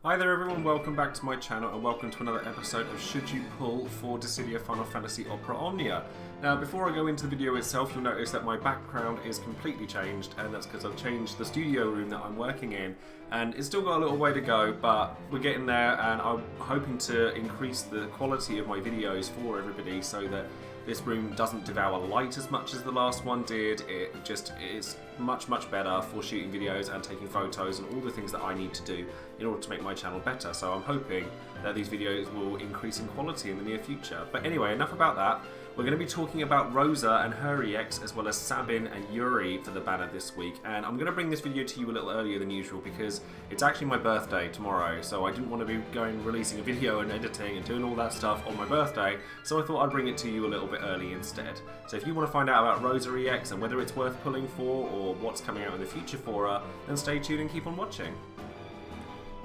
Hi there everyone, welcome back to my channel and welcome to another episode of Should You Pull for Dissidia Final Fantasy Opera Omnia. Now before I go into the video itself, you'll notice that my background is completely changed, and that's because I've changed the studio room that I'm working in, and it's still got a little way to go, but we're getting there, and I'm hoping to increase the quality of my videos for everybody so that this room doesn't devour light as much as the last one did. It just is much better for shooting videos and taking photos and all the things that I need to do in order to make my channel better. So I'm hoping that these videos will increase in quality in the near future. But anyway, enough about that. We're going to be talking about Rosa and her EX, as well as Sabin and Yuri for the banner this week. And I'm going to bring this video to you a little earlier than usual because it's actually my birthday tomorrow. So I didn't want to be releasing a video and editing and doing all that stuff on my birthday. So I thought I'd bring it to you a little bit early instead. So if you want to find out about Rosa EX and whether it's worth pulling for or what's coming out in the future for her, then stay tuned and keep on watching.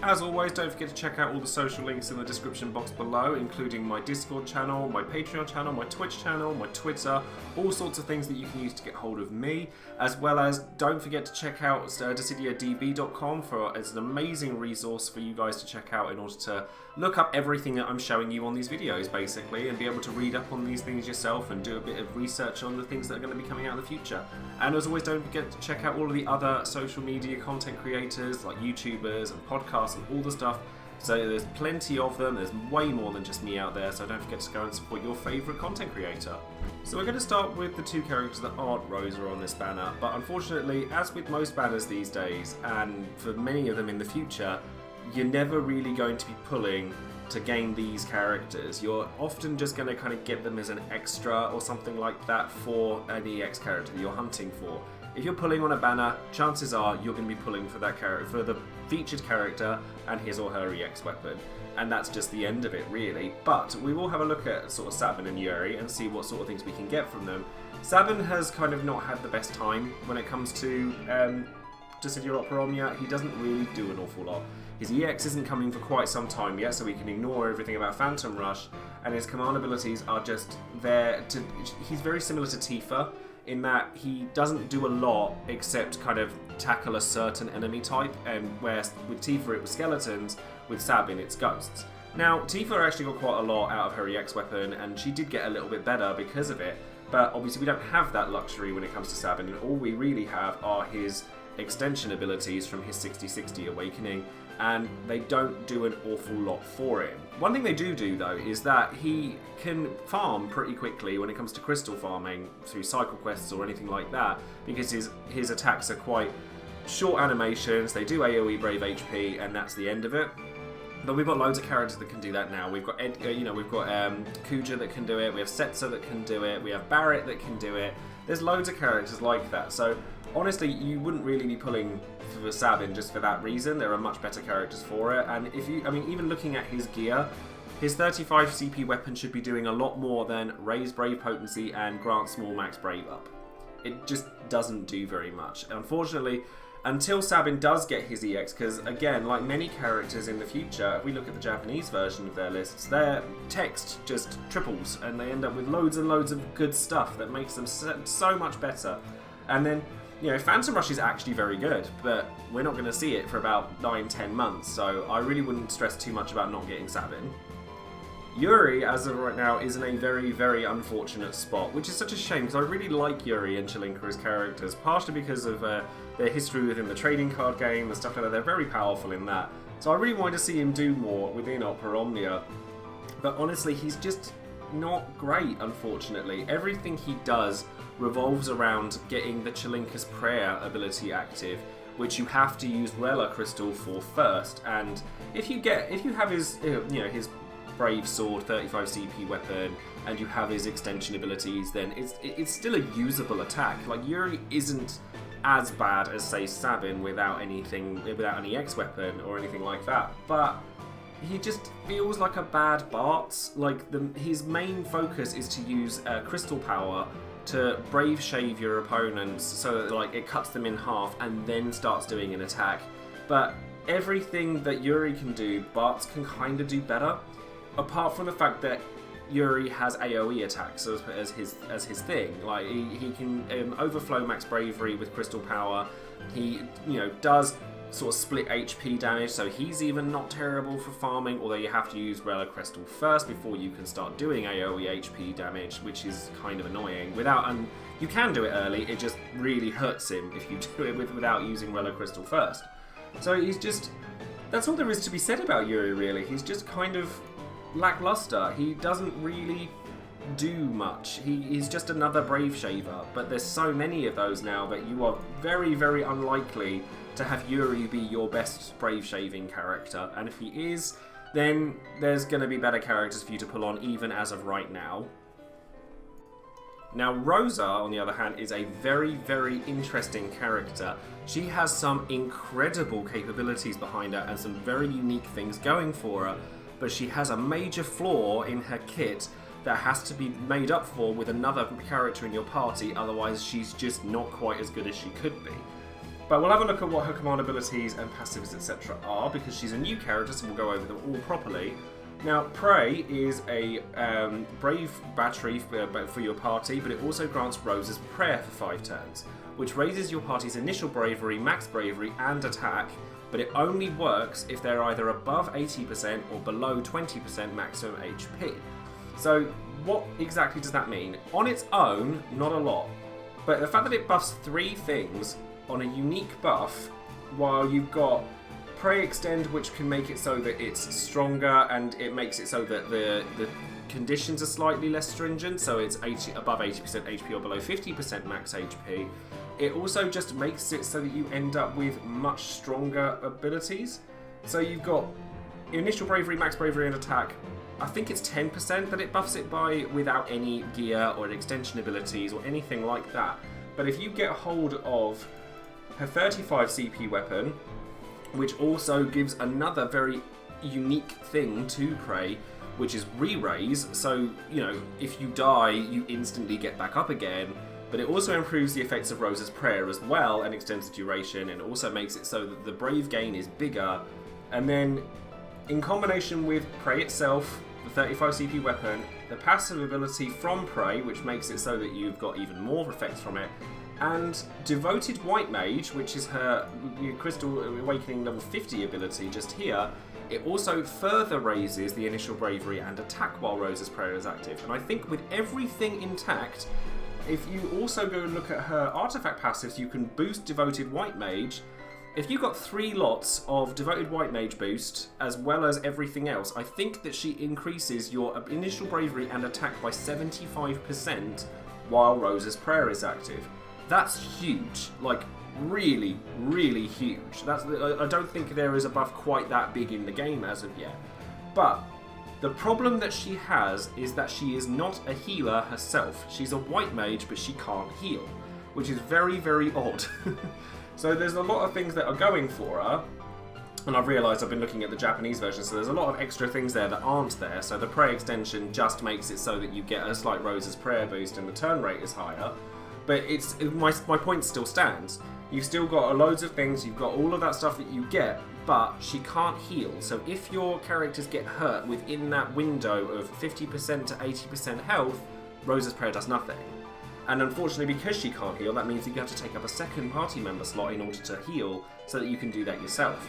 As always, don't forget to check out all the social links in the description box below, including my Discord channel, my Patreon channel, my Twitch channel, my Twitter, all sorts of things that you can use to get hold of me, as well as don't forget to check out DissidiaDB.com it's an amazing resource for you guys to check out in order to look up everything that I'm showing you on these videos, basically, and be able to read up on these things yourself and do a bit of research on the things that are going to be coming out in the future. And as always, don't forget to check out all of the other social media content creators like YouTubers and podcasts and all the stuff. So there's plenty of them, there's way more than just me out there, so don't forget to go and support your favourite content creator. So we're going to start with the two characters that aren't Rosa on this banner, but unfortunately, as with most banners these days, and for many of them in the future, you're never really going to be pulling to gain these characters. You're often just going to kind of get them as an extra or something like that for an EX character that you're hunting for. If you're pulling on a banner, chances are you're going to be pulling for that character, for the featured character and his or her EX weapon, and that's just the end of it really. But we will have a look at sort of Sabin and Yuri and see what sort of things we can get from them. Sabin has kind of not had the best time when it comes to Dissidia Opera Omnia. He doesn't really do an awful lot. His EX isn't coming for quite some time yet, so we can ignore everything about Phantom Rush, and his command abilities are just there to... He's very similar to Tifa in that he doesn't do a lot except kind of tackle a certain enemy type, and where with Tifa it was skeletons, with Sabin it's ghosts. Now, Tifa actually got quite a lot out of her EX weapon, and she did get a little bit better because of it, but obviously we don't have that luxury when it comes to Sabin, and all we really have are his extension abilities from his 60/60 awakening, and they don't do an awful lot for him. One thing they do though is that he can farm pretty quickly when it comes to crystal farming through cycle quests or anything like that, because his attacks are quite short animations. They do AoE Brave HP, and that's the end of it. But we've got loads of characters that can do that now. We've got Kuja that can do it. We have Setzer that can do it. We have Barrett that can do it. There's loads of characters like that. So honestly, you wouldn't really be pulling for Sabin just for that reason. There are much better characters for it. And even looking at his gear, his 35 CP weapon should be doing a lot more than raise Brave Potency and grant small max Brave up. It just doesn't do very much. Unfortunately, until Sabin does get his EX, because again, like many characters in the future, if we look at the Japanese version of their lists, their text just triples and they end up with loads and loads of good stuff that makes them so much better. And then, Phantom Rush is actually very good, but we're not going to see it for about 9-10 months, so I really wouldn't stress too much about not getting Sabin. Yuri, as of right now, is in a very unfortunate spot, which is such a shame because I really like Yuri and Chelinka as characters, partially because of their history within the trading card game and stuff like that. They're very powerful in that. So I really wanted to see him do more within Opera Omnia. But honestly, he's just not great, unfortunately. Everything he does revolves around getting the Chelinka's Prayer ability active, which you have to use Rela Crystal for first. And if you have his, his Brave Sword, 35 CP weapon, and you have his extension abilities, then it's still a usable attack. Like, Yuri isn't as bad as, say, Sabin without an EX weapon or anything like that, but he just feels like a bad Bart. Like, his main focus is to use crystal power to Brave Shave your opponents so that, like, it cuts them in half and then starts doing an attack. But everything that Yuri can do, Bart can kind of do better. Apart from the fact that Yuri has AoE attacks as his thing. Like, he can overflow max bravery with crystal power. He does sort of split HP damage, so he's even not terrible for farming, although you have to use Relic Crystal first before you can start doing AoE HP damage, which is kind of annoying. You can do it early, it just really hurts him if you do it without using Relic Crystal first. So he's just... That's all there is to be said about Yuri, really. He's just kind of lackluster. He doesn't really do much. He's just another Brave Shaver, but there's so many of those now that you are very, very unlikely to have Yuri be your best Brave Shaving character. And if he is, then there's going to be better characters for you to pull on, even as of right now. Now, Rosa, on the other hand, is a very, very interesting character. She has some incredible capabilities behind her and some very unique things going for her, but she has a major flaw in her kit that has to be made up for with another character in your party, otherwise she's just not quite as good as she could be. But we'll have a look at what her command abilities and passives, etc. are, because she's a new character, so we'll go over them all properly. Now, Prey is a brave battery for your party, but it also grants Rosa's Prayer for 5 turns, which raises your party's initial bravery, max bravery, and attack, but it only works if they're either above 80% or below 20% maximum HP. So, what exactly does that mean? On its own, not a lot, but the fact that it buffs 3 things on a unique buff, while you've got Prey Extend, which can make it so that it's stronger, and it makes it so that the conditions are slightly less stringent, so it's above 80% HP or below 50% max HP. It also just makes it so that you end up with much stronger abilities. So you've got initial bravery, max bravery, and attack. I think it's 10% that it buffs it by without any gear or extension abilities or anything like that. But if you get hold of her 35 CP weapon, which also gives another very unique thing to Prey, which is re-raise, so, you know, if you die, you instantly get back up again, but it also improves the effects of Rosa's Prayer as well, and extends the duration, and also makes it so that the Brave gain is bigger, and then, in combination with Prey itself, the 35 CP weapon, the passive ability from Prey, which makes it so that you've got even more effects from it, and Devoted White Mage, which is her Crystal Awakening level 50 ability just here, it also further raises the initial bravery and attack while Rosa's Prayer is active. And I think with everything intact, if you also go and look at her artifact passives, you can boost Devoted White Mage. If you got 3 lots of Devoted White Mage boost, as well as everything else, I think that she increases your initial bravery and attack by 75% while Rosa's Prayer is active. That's huge, like really, really huge. I don't think there is a buff quite that big in the game as of yet. But the problem that she has is that she is not a healer herself. She's a white mage, but she can't heal, which is very, very odd. So there's a lot of things that are going for her, and I've realised I've been looking at the Japanese version, so there's a lot of extra things there that aren't there. So the Prayer extension just makes it so that you get a slight Rosa's Prayer boost and the turn rate is higher. But my point still stands. You've still got loads of things, you've got all of that stuff that you get, but she can't heal. So if your characters get hurt within that window of 50% to 80% health, Rosa's Prayer does nothing. And unfortunately, because she can't heal, that means that you have to take up a second party member slot in order to heal, so that you can do that yourself.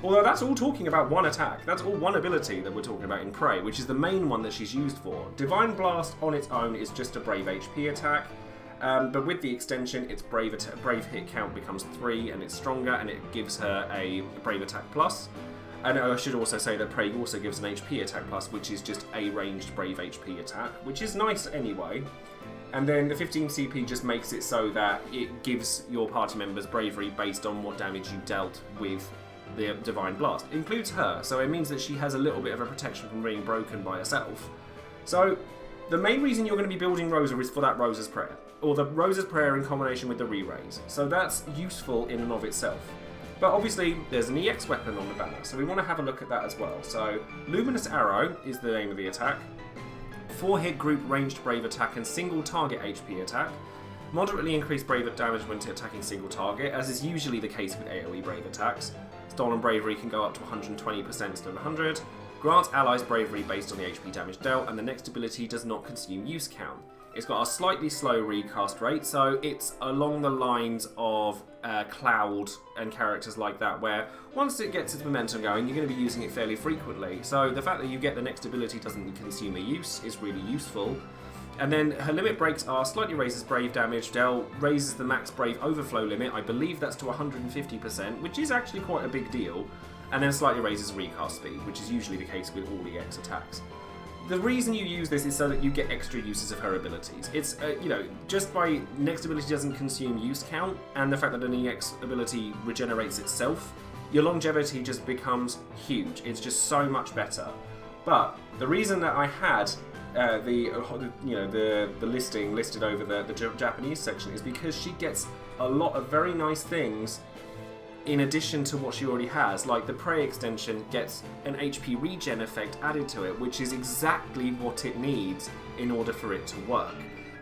Although that's all talking about one attack, that's all one ability that we're talking about in Prey, which is the main one that she's used for. Divine Blast on its own is just a Brave HP attack. But with the extension, its brave hit count becomes 3, and it's stronger, and it gives her a Brave Attack Plus. And I should also say that Prey also gives an HP Attack Plus, which is just a ranged Brave HP attack, which is nice anyway. And then the 15 CP just makes it so that it gives your party members bravery based on what damage you dealt with the Divine Blast. It includes her, so it means that she has a little bit of a protection from being broken by herself. So the main reason you're going to be building Rosa is for that Rosa's Prayer, or the Rosa's Prayer in combination with the re-raise. So that's useful in and of itself. But obviously, there's an EX weapon on the banner, so we want to have a look at that as well. So, Luminous Arrow is the name of the attack. 4-hit group ranged brave attack and single target HP attack. Moderately increased brave damage when attacking single target, as is usually the case with AoE brave attacks. Stolen Bravery can go up to 120% instead of 100. Grants allies bravery based on the HP damage dealt, and the next ability does not consume use count. It's got a slightly slow recast rate, so it's along the lines of Cloud and characters like that, where once it gets its momentum going, you're going to be using it fairly frequently. So the fact that you get the next ability doesn't consume a use is really useful. And then her limit breaks are slightly raises Brave damage, Del raises the max Brave overflow limit, I believe that's to 150%, which is actually quite a big deal, and then slightly raises recast speed, which is usually the case with all EX attacks. The reason you use this is so that you get extra uses of her abilities. It's, just by next ability doesn't consume use count, and the fact that an EX ability regenerates itself, your longevity just becomes huge. It's just so much better. But the reason that I had the listing listed over the Japanese section is because she gets a lot of very nice things in addition to what she already has. Like the Prey extension gets an HP regen effect added to it, which is exactly what it needs in order for it to work.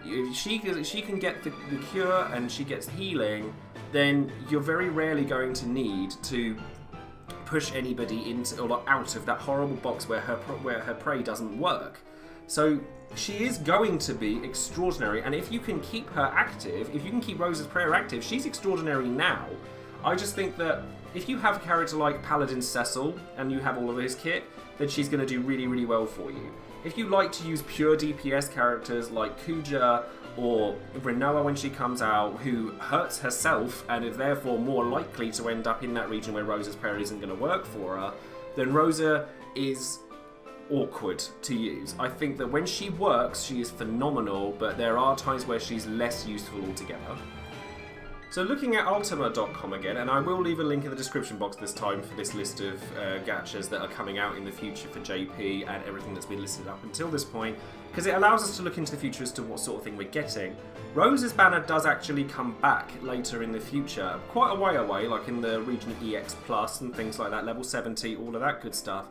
If she can get the cure and she gets healing, then you're very rarely going to need to push anybody into or out of that horrible box where her Prey doesn't work. So she is going to be extraordinary, and if you can keep her active, if you can keep Rosa's prayer active, she's extraordinary now. I just think that if you have a character like Paladin Cecil and you have all of his kit, then she's going to do really, really well for you. If you like to use pure DPS characters like Kuja or Rinoa when she comes out, who hurts herself and is therefore more likely to end up in that region where Rosa's prayer isn't going to work for her, then Rosa is awkward to use. I think that when she works, she is phenomenal, but there are times where she's less useful altogether. So looking at Ultima.com again, and I will leave a link in the description box this time for this list of gachas that are coming out in the future for JP and everything that's been listed up until this point, because it allows us to look into the future as to what sort of thing we're getting. Rosa's banner does actually come back later in the future, quite a way away, like in the region of EX Plus and things like that, level 70, all of that good stuff.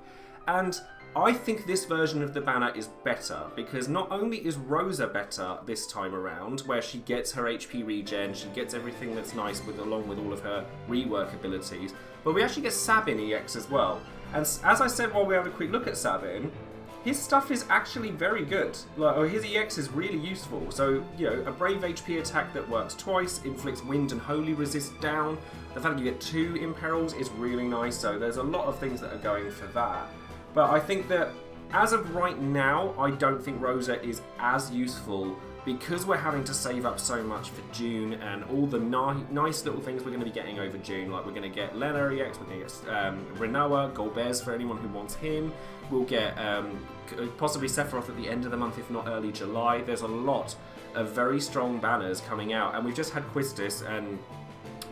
And I think this version of the banner is better, because not only is Rosa better this time around, where she gets her HP regen, she gets everything that's nice along with all of her rework abilities, but we actually get Sabin EX as well. And as I said while we had a quick look at Sabin, his stuff is actually very good. His EX is really useful. So, a Brave HP attack that works twice, inflicts Wind and Holy Resist down. The fact that you get 2 Imperils is really nice, so there's a lot of things that are going for that. But I think that, as of right now, I don't think Rosa is as useful because we're having to save up so much for June and all the nice little things we're going to be getting over June. Like, we're going to get Lena EX, we're going to get Rinoa, Golbez for anyone who wants him. We'll get possibly Sephiroth at the end of the month, if not early July. There's a lot of very strong banners coming out. And we've just had Quistis, and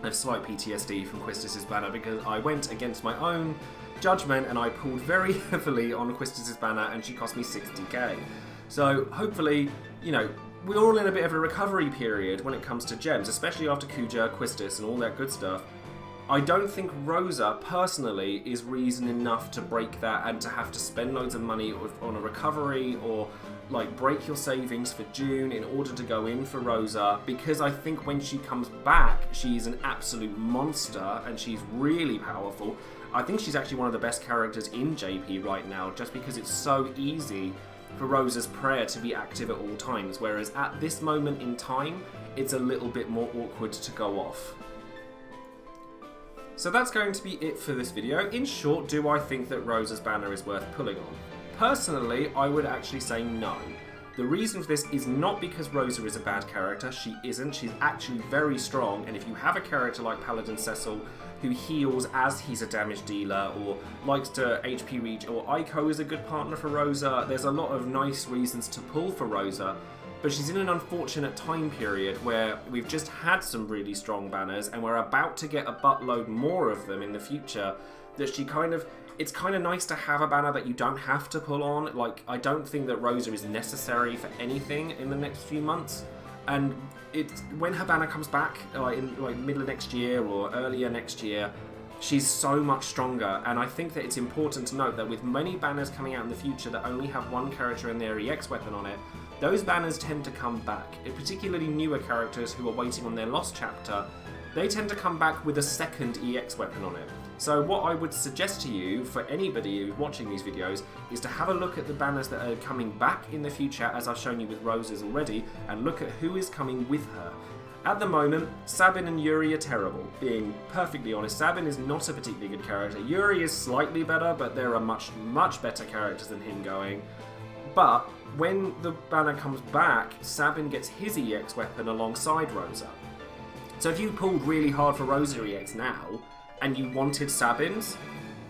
I have slight PTSD from Quistis' banner because I went against my own judgment and I pulled very heavily on Quistis' banner and she cost me 60k. So hopefully, we're all in a bit of a recovery period when it comes to gems, especially after Kuja, Quistis and all that good stuff. I don't think Rosa, personally, is reason enough to break that and to have to spend loads of money on a recovery or break your savings for June in order to go in for Rosa, because I think when she comes back, she's an absolute monster and she's really powerful. I think she's actually one of the best characters in JP right now, just because it's so easy for Rosa's prayer to be active at all times, whereas at this moment in time, it's a little bit more awkward to go off. So that's going to be it for this video. In short, do I think that Rosa's banner is worth pulling on? Personally, I would actually say no. The reason for this is not because Rosa is a bad character. She isn't. She's actually very strong, and if you have a character like Paladin Cecil who heals as he's a damage dealer or likes to HP reach, or Aiko is a good partner for Rosa, there's a lot of nice reasons to pull for Rosa. But she's in an unfortunate time period where we've just had some really strong banners and we're about to get a buttload more of them in the future, that it's kind of nice to have a banner that you don't have to pull on. I don't think that Rosa is necessary for anything in the next few months. And when her banner comes back, in middle of next year or earlier next year, she's so much stronger. And I think that it's important to note that with many banners coming out in the future that only have one character and their EX weapon on it, those banners tend to come back. Particularly newer characters who are waiting on their lost chapter they tend to come back with a second EX weapon on it. So what I would suggest to you, for anybody who's watching these videos, is to have a look at the banners that are coming back in the future, as I've shown you with Rosa's already, and look at who is coming with her. At the moment, Sabin and Yuri are terrible. Being perfectly honest, Sabin is not a particularly good character. Yuri is slightly better, but there are much, much better characters than him going. But when the banner comes back, Sabin gets his EX weapon alongside Rosa. So if you pulled really hard for Rosa EX now, and you wanted Sabin's,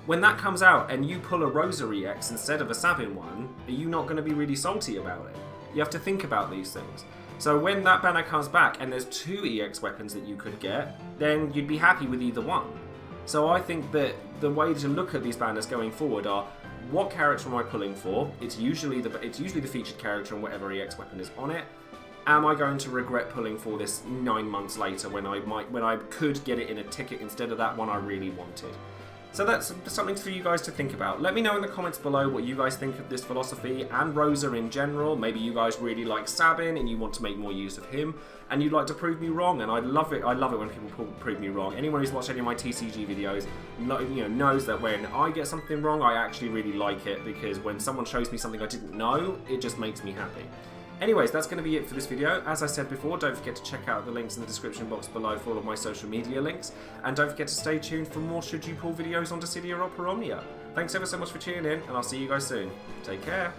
when that comes out and you pull a Rosa EX instead of a Sabin one, are you not going to be really salty about it? You have to think about these things. So when that banner comes back and there's 2 EX weapons that you could get, then you'd be happy with either one. So I think that the way to look at these banners going forward are, what character am I pulling for? It's usually the featured character and whatever EX weapon is on it. Am I going to regret pulling for this 9 months later when I could get it in a ticket instead of that one I really wanted? So that's something for you guys to think about. Let me know in the comments below what you guys think of this philosophy and Rosa in general. Maybe you guys really like Sabin and you want to make more use of him, and you'd like to prove me wrong. And I love it. I love it when people prove me wrong. Anyone who's watched any of my TCG videos, knows that when I get something wrong, I actually really like it, because when someone shows me something I didn't know, it just makes me happy. Anyways, that's going to be it for this video. As I said before, don't forget to check out the links in the description box below for all of my social media links. And don't forget to stay tuned for more Should You Pull videos on Dissidia or Opera Omnia. Thanks ever so much for tuning in, and I'll see you guys soon. Take care.